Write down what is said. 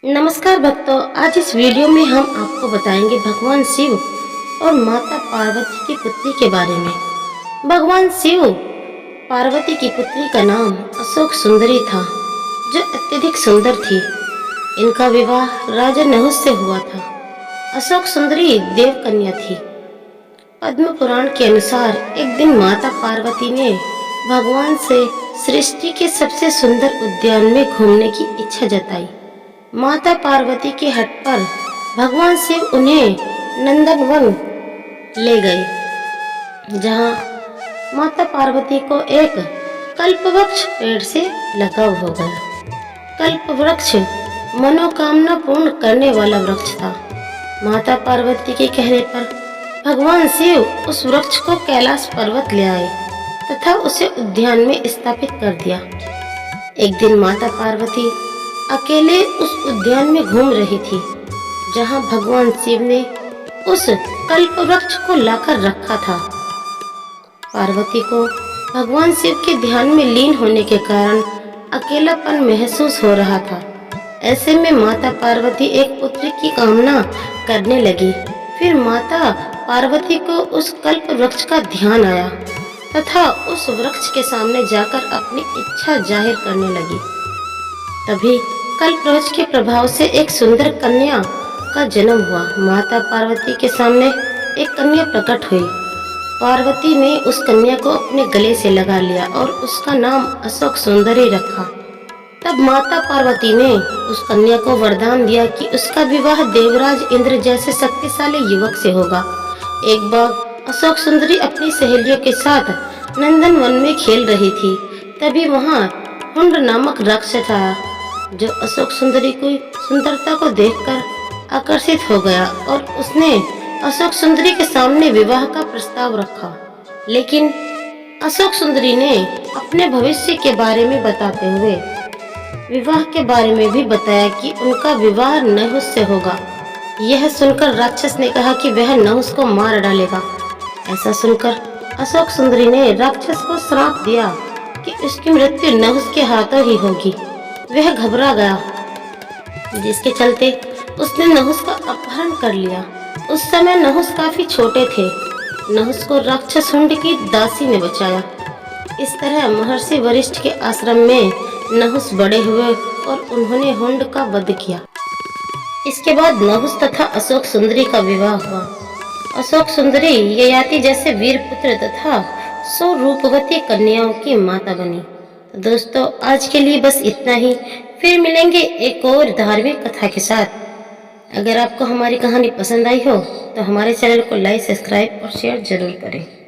नमस्कार भक्तों, आज इस वीडियो में हम आपको बताएंगे भगवान शिव और माता पार्वती की पुत्री के बारे में। भगवान शिव पार्वती की पुत्री का नाम अशोक सुंदरी था, जो अत्यधिक सुंदर थी। इनका विवाह राजा नहुस से हुआ था। अशोक सुंदरी देव कन्या थी। पद्म पुराण के अनुसार एक दिन माता पार्वती ने भगवान से सृष्टि के सबसे सुंदर उद्यान में घूमने की इच्छा जताई। माता पार्वती के हट पर भगवान शिव उन्हें नंदनवन ले गए, जहां माता पार्वती को एक कल्पवृक्ष पेड़ से लगाव हो गया। कल्पवृक्ष मनोकामना पूर्ण करने वाला वृक्ष था। माता पार्वती के कहने पर भगवान शिव उस वृक्ष को कैलाश पर्वत ले आए तथा उसे उद्यान में स्थापित कर दिया। एक दिन माता पार्वती अकेले उस उद्यान में घूम रही थी, जहां भगवान शिव ने उस कल्पवृक्ष को लाकर रखा था। पार्वती को भगवान शिव के ध्यान में लीन होने के कारण अकेलापन महसूस हो रहा था। ऐसे में माता पार्वती एक पुत्र की कामना करने लगी। फिर माता पार्वती को उस कल्पवृक्ष का ध्यान आया तथा उस वृक्ष के सामने जाकर अपनी इच्छा जाहिर करने लगी। तभी कल्पवृक्ष के प्रभाव से एक सुंदर कन्या का जन्म हुआ। माता पार्वती के सामने एक कन्या प्रकट हुई। पार्वती ने उस कन्या को अपने गले से लगा लिया और उसका नाम अशोक सुंदरी रखा। तब माता पार्वती ने उस कन्या को वरदान दिया कि उसका विवाह देवराज इंद्र जैसे शक्तिशाली युवक से होगा। एक बार अशोक सुंदरी अपनी सहेलियों के साथ नंदनवन में खेल रही थी। तभी वहां हुंड नामक राक्षस आया, जो अशोक सुंदरी की सुंदरता को देखकर आकर्षित हो गया और उसने अशोक सुंदरी के सामने विवाह का प्रस्ताव रखा। लेकिन अशोक सुंदरी ने अपने भविष्य के बारे में बताते हुए विवाह के बारे में भी बताया कि उनका विवाह नहुस से होगा। यह सुनकर राक्षस ने कहा कि वह नहुस को मार डालेगा। ऐसा सुनकर अशोक सुंदरी ने राक्षस को श्राप दिया कि उसकी मृत्यु नहुस के हाथों ही होगी। वह घबरा गया, जिसके चलते उसने नहुस का अपहरण कर लिया। उस समय नहुस काफी छोटे थे। नहुस को राक्षस हुंड की दासी ने बचाया। इस तरह महर्षि वशिष्ठ के आश्रम में नहुस बड़े हुए और उन्होंने हुंड का वध किया। इसके बाद नहुस तथा अशोक सुंदरी का विवाह हुआ। अशोक सुंदरी ययाति जैसे वीर पुत्र तथा 100 रूपवती कन्याओं की माता बनी। तो दोस्तों, आज के लिए बस इतना ही। फिर मिलेंगे एक और धार्मिक कथा के साथ। अगर आपको हमारी कहानी पसंद आई हो तो हमारे चैनल को लाइक, सब्सक्राइब और शेयर जरूर करें।